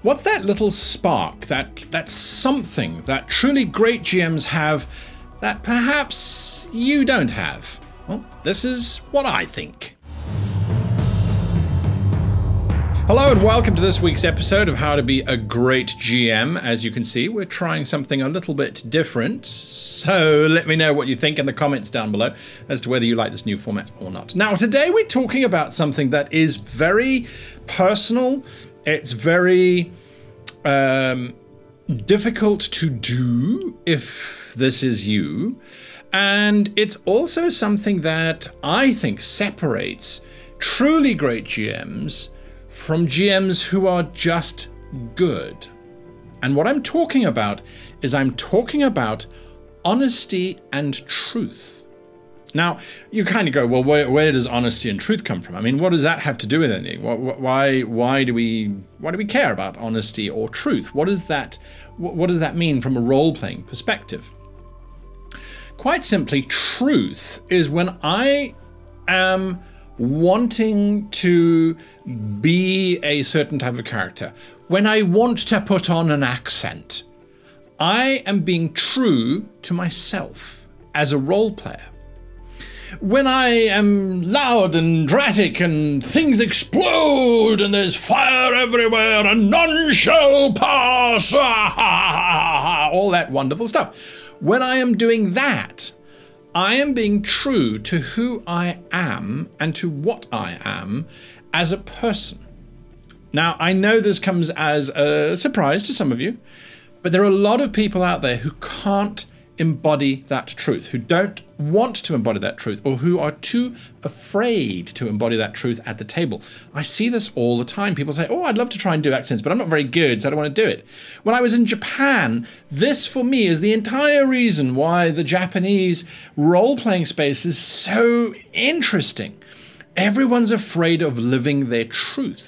What's that little spark, that something that truly great GMs have that perhaps you don't have? Well, this is what I think. Hello and welcome to this week's episode of How to Be a Great GM. As you can see, we're trying something a little bit different. So let me know what you think in the comments down below as to whether you like this new format or not. Now, today we're talking about something that is very personal. It's very difficult to do if this is you. And it's also something that I think separates truly great GMs from GMs who are just good. And what I'm talking about is I'm talking about honesty and truth. Now, you kind of go, well, where does honesty and truth come from? I mean, what does that have to do with anything? Why do we care about honesty or truth? What does that mean from a role-playing perspective? Quite simply, truth is when I am wanting to be a certain type of character, when I want to put on an accent, I am being true to myself as a role player. When I am loud and dramatic and things explode and there's fire everywhere and none shall pass, all that wonderful stuff. When I am doing that, I am being true to who I am and to what I am as a person. Now, I know this comes as a surprise to some of you, but there are a lot of people out there who can't embody that truth, who don't want to embody that truth, or who are too afraid to embody that truth at the table. I see this all the time. People say, oh, I'd love to try and do accents, but I'm not very good, so I don't want to do it. When I was in Japan, this for me is the entire reason why the Japanese role-playing space is so interesting. Everyone's afraid of living their truth.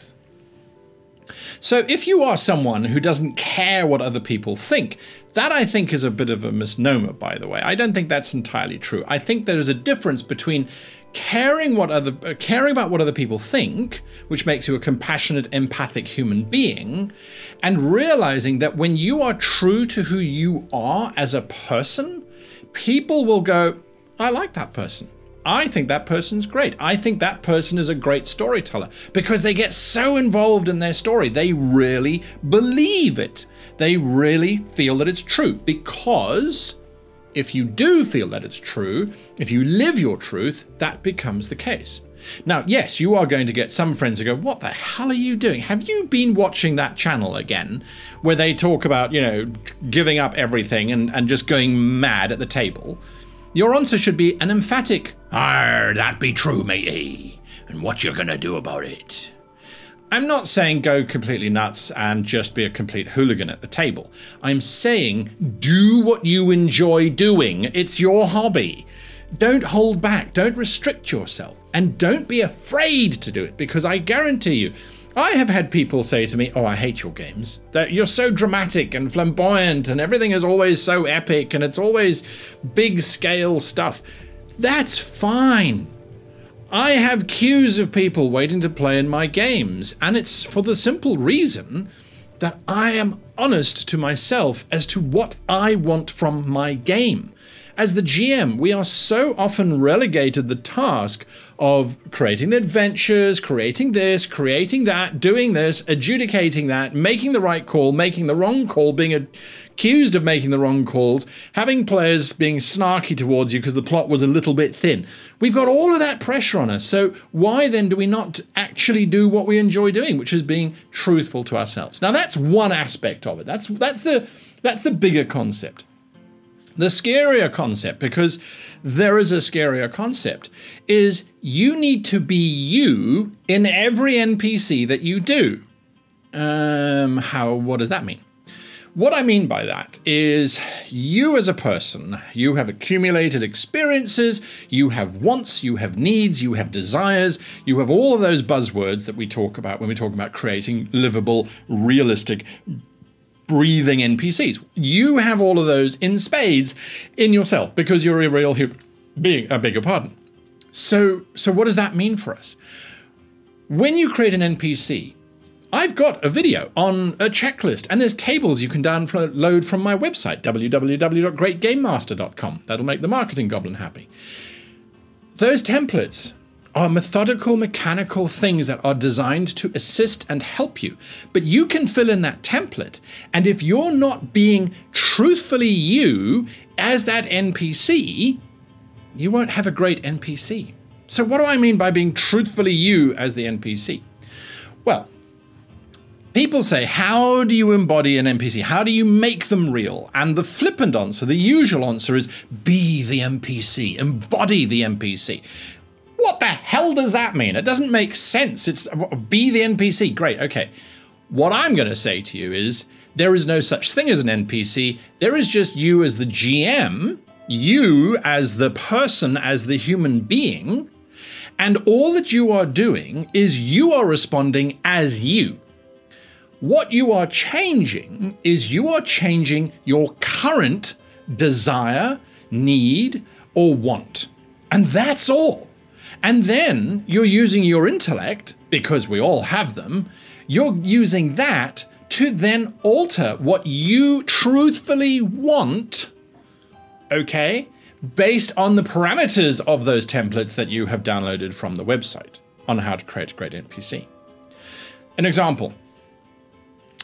So if you are someone who doesn't care what other people think, that I think is a bit of a misnomer, by the way. I don't think that's entirely true. I think there is a difference between caring about what other people think, which makes you a compassionate, empathic human being, and realizing that when you are true to who you are as a person, people will go, I like that person. I think that person's great. I think that person is a great storyteller, because they get so involved in their story. They really believe it. They really feel that it's true, because if you do feel that it's true, if you live your truth, that becomes the case. Now, yes, you are going to get some friends who go, what the hell are you doing? Have you been watching that channel again where they talk about, you know, giving up everything and just going mad at the table? Your answer should be an emphatic, that be true, matey, and what you're gonna do about it. I'm not saying go completely nuts and just be a complete hooligan at the table. I'm saying do what you enjoy doing. It's your hobby. Don't hold back, don't restrict yourself, and don't be afraid to do it, because I guarantee you, I have had people say to me, oh, I hate your games. That you're so dramatic and flamboyant and everything is always so epic and it's always big scale stuff. That's fine. I have queues of people waiting to play in my games, and it's for the simple reason that I am honest to myself as to what I want from my game. As the GM, we are so often relegated the task of creating the adventures, creating this, creating that, doing this, adjudicating that, making the right call, making the wrong call, being accused of making the wrong calls, having players being snarky towards you because the plot was a little bit thin. We've got all of that pressure on us, so why then do we not actually do what we enjoy doing, which is being truthful to ourselves? Now that's one aspect of it. That's the bigger concept. The scarier concept, because there is a scarier concept, is you need to be you in every NPC that you do. What does that mean? What I mean by that is you as a person, you have accumulated experiences, you have wants, you have needs, you have desires, you have all of those buzzwords that we talk about when we talk about creating livable, realistic, breathing NPCs. You have all of those in spades in yourself because you're a real human being, I beg your pardon. So what does that mean for us? When you create an NPC, I've got a video on a checklist, and there's tables you can download from my website, www.greatgamemaster.com. That'll make the marketing goblin happy. Those templates are methodical, mechanical things that are designed to assist and help you. But you can fill in that template, and if you're not being truthfully you as that NPC, you won't have a great NPC. So what do I mean by being truthfully you as the NPC? Well, people say, how do you embody an NPC? How do you make them real? And the flippant answer, the usual answer is be the NPC, embody the NPC. What the hell does that mean? It doesn't make sense. It's be the NPC. Great, okay. What I'm going to say to you is there is no such thing as an NPC. There is just you as the GM, you as the person, as the human being, and all that you are doing is you are responding as you. What you are changing is you are changing your current desire, need, or want. And that's all. And then you're using your intellect, because we all have them, you're using that to then alter what you truthfully want, okay, based on the parameters of those templates that you have downloaded from the website on how to create a great NPC. An example.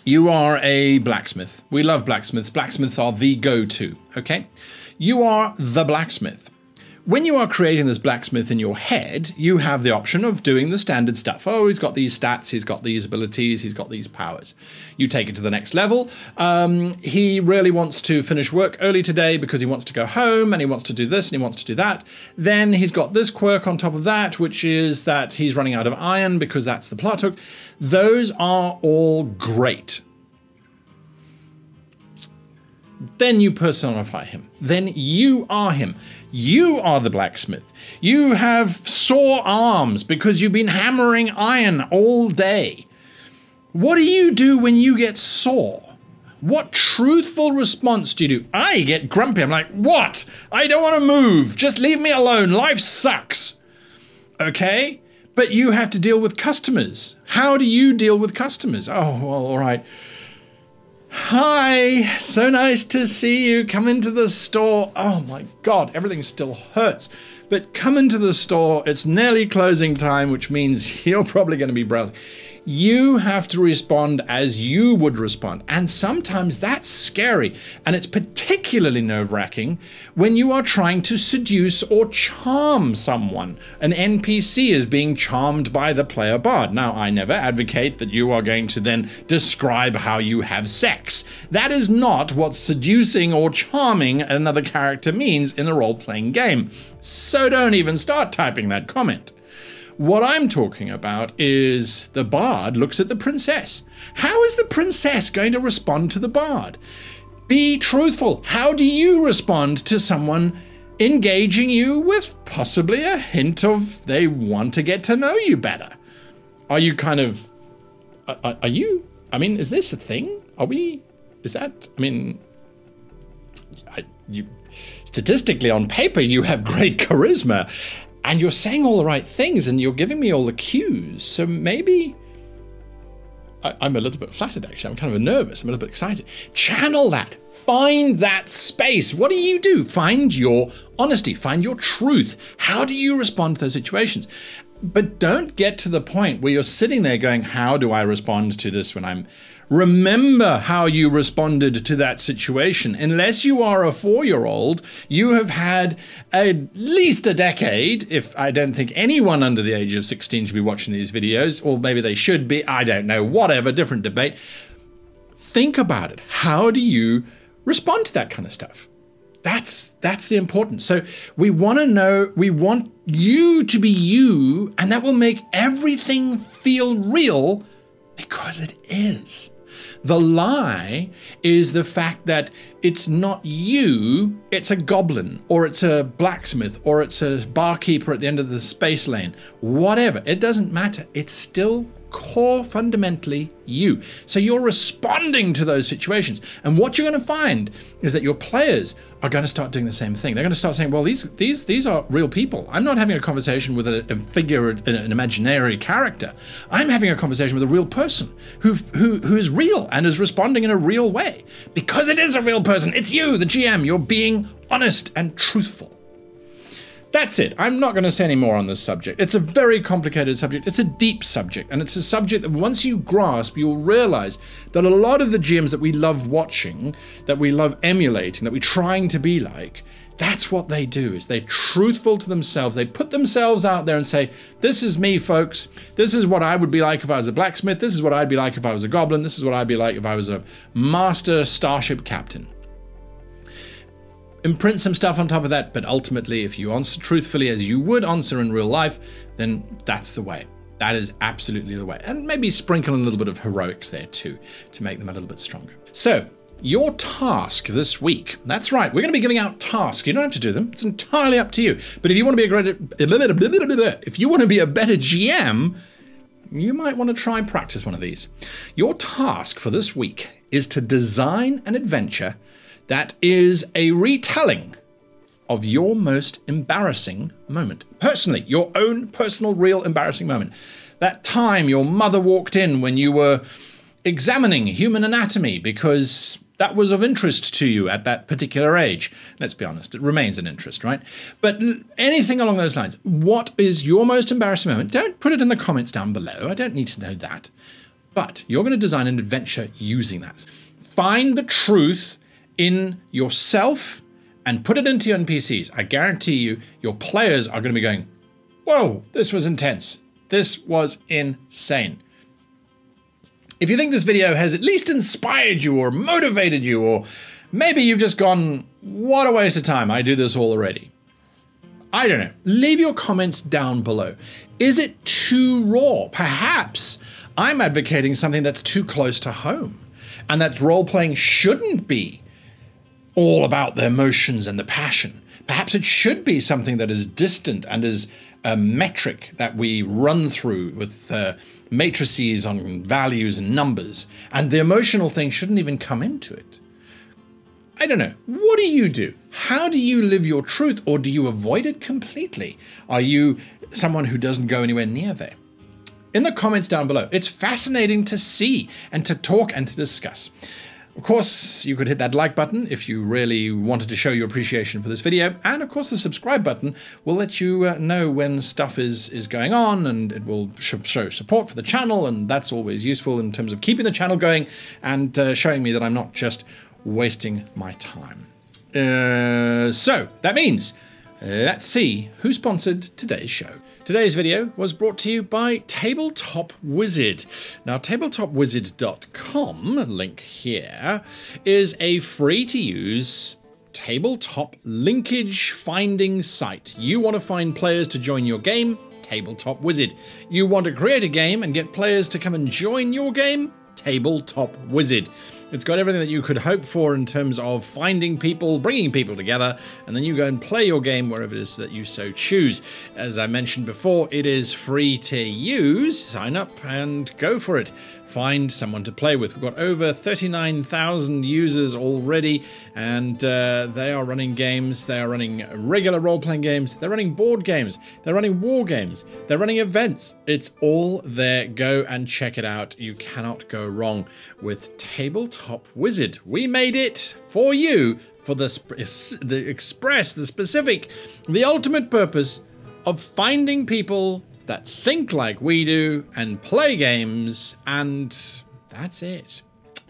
You are a blacksmith. We love blacksmiths. Blacksmiths are the go-to, okay? You are the blacksmith. When you are creating this blacksmith in your head, you have the option of doing the standard stuff. Oh, he's got these stats, he's got these abilities, he's got these powers. You take it to the next level. He really wants to finish work early today because he wants to go home and he wants to do this and he wants to do that. Then he's got this quirk on top of that, which is that he's running out of iron because that's the plot hook. Those are all great. Then you personify him. Then you are him. You are the blacksmith. You have sore arms because you've been hammering iron all day. What do you do when you get sore? What truthful response do you do? I get grumpy. I'm like, what? I don't want to move. Just leave me alone. Life sucks. Okay? But you have to deal with customers. How do you deal with customers? Oh, well, all right. Hi, so nice to see you. Come into the store. Oh my God, everything still hurts. But come into the store. It's nearly closing time, which means you're probably going to be browsing. You have to respond as you would respond. And sometimes that's scary. And it's particularly nerve-wracking when you are trying to seduce or charm someone. An NPC is being charmed by the player bard. Now, I never advocate that you are going to then describe how you have sex. That is not what seducing or charming another character means in a role-playing game. So don't even start typing that comment. What I'm talking about is the bard looks at the princess. How is the princess going to respond to the bard? Be truthful. How do you respond to someone engaging you with possibly a hint of they want to get to know you better? Are you kind of, are you, I mean, is this a thing? Are we, is that, I mean, statistically on paper, you have great charisma. And you're saying all the right things and you're giving me all the cues. So maybe I'm a little bit flattered, actually. I'm kind of nervous. I'm a little bit excited. Channel that. Find that space. What do? Find your honesty. Find your truth. How do you respond to those situations? But don't get to the point where you're sitting there going, how do I respond to this when I'm... Remember how you responded to that situation. Unless you are a 4-year-old, you have had at least a decade, if I don't think anyone under the age of 16 should be watching these videos, or maybe they should be, I don't know, whatever, different debate. Think about it. How do you respond to that kind of stuff? That's the importance. So we want to know, we want you to be you, and that will make everything feel real because it is. The lie is the fact that it's not you, it's a goblin, or it's a blacksmith, or it's a barkeeper at the end of the space lane. Whatever, it doesn't matter. It's still core fundamentally you. So you're responding to those situations. And what you're going to find is that your players are going to start doing the same thing. They're going to start saying, well, these are real people. I'm not having a conversation with a figure, an imaginary character. I'm having a conversation with a real person who is real and is responding in a real way. Because it is a real person. It's you, the GM. You're being honest and truthful. That's it. I'm not going to say any more on this subject. It's a very complicated subject. It's a deep subject. And it's a subject that once you grasp, you'll realize that a lot of the GMs that we love watching, that we love emulating, that we're trying to be like, that's what they do, is they're truthful to themselves. They put themselves out there and say, this is me, folks. This is what I would be like if I was a blacksmith. This is what I'd be like if I was a goblin. This is what I'd be like if I was a master starship captain. Imprint some stuff on top of that, but ultimately, if you answer truthfully as you would answer in real life, then that's the way. That is absolutely the way. And maybe sprinkle in a little bit of heroics there too, to make them a little bit stronger. So, your task this week. That's right, we're going to be giving out tasks. You don't have to do them. It's entirely up to you. But if you want to be a better GM, you might want to try and practice one of these. Your task for this week is to design an adventure that is a retelling of your most embarrassing moment. Personally, your own personal, real embarrassing moment. That time your mother walked in when you were examining human anatomy because that was of interest to you at that particular age. Let's be honest, it remains an interest, right? But anything along those lines. What is your most embarrassing moment? Don't put it in the comments down below. I don't need to know that. But you're going to design an adventure using that. Find the truth in yourself and put it into your NPCs. I guarantee you, your players are going to be going, whoa, this was intense. This was insane. If you think this video has at least inspired you or motivated you, or maybe you've just gone, what a waste of time, I do this all already. I don't know. Leave your comments down below. Is it too raw? Perhaps I'm advocating something that's too close to home, and that role-playing shouldn't be all about the emotions and the passion. Perhaps it should be something that is distant and is a metric that we run through with matrices on values and numbers, and the emotional thing shouldn't even come into it. I don't know. What do you do? How do you live your truth, or do you avoid it completely? Are you someone who doesn't go anywhere near there? In the comments down below. It's fascinating to see and to talk and to discuss. Of course, you could hit that like button if you really wanted to show your appreciation for this video. And of course, the subscribe button will let you know when stuff is going on, and it will show support for the channel. And that's always useful in terms of keeping the channel going and showing me that I'm not just wasting my time. So that means let's see who sponsored today's show. Today's video was brought to you by Tabletop Wizard. Now, tabletopwizard.com, link here, is a free-to-use tabletop linkage finding site. You want to find players to join your game? Tabletop Wizard. You want to create a game and get players to come and join your game? Tabletop Wizard. It's got everything that you could hope for in terms of finding people, bringing people together, and then you go and play your game wherever it is that you so choose. As I mentioned before, it is free to use. Sign up and go for it. Find someone to play with. We've got over 39,000 users already, and they are running games. They are running regular role-playing games. They're running board games. They're running war games. They're running events. It's all there. Go and check it out. You cannot go wrong with Tabletop Wizard. We made it for you for the specific, the ultimate purpose of finding people that think like we do and play games, and that's it.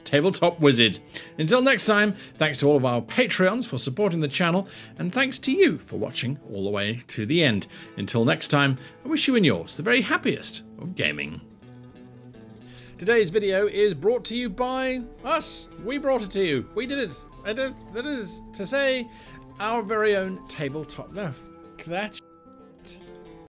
Tabletop Wizard. Until next time, thanks to all of our Patreons for supporting the channel, and thanks to you for watching all the way to the end. Until next time, I wish you and yours the very happiest of gaming. Today's video is brought to you by us. We brought it to you. We did it. That is to say, our very own tabletop. No, f*** that shit.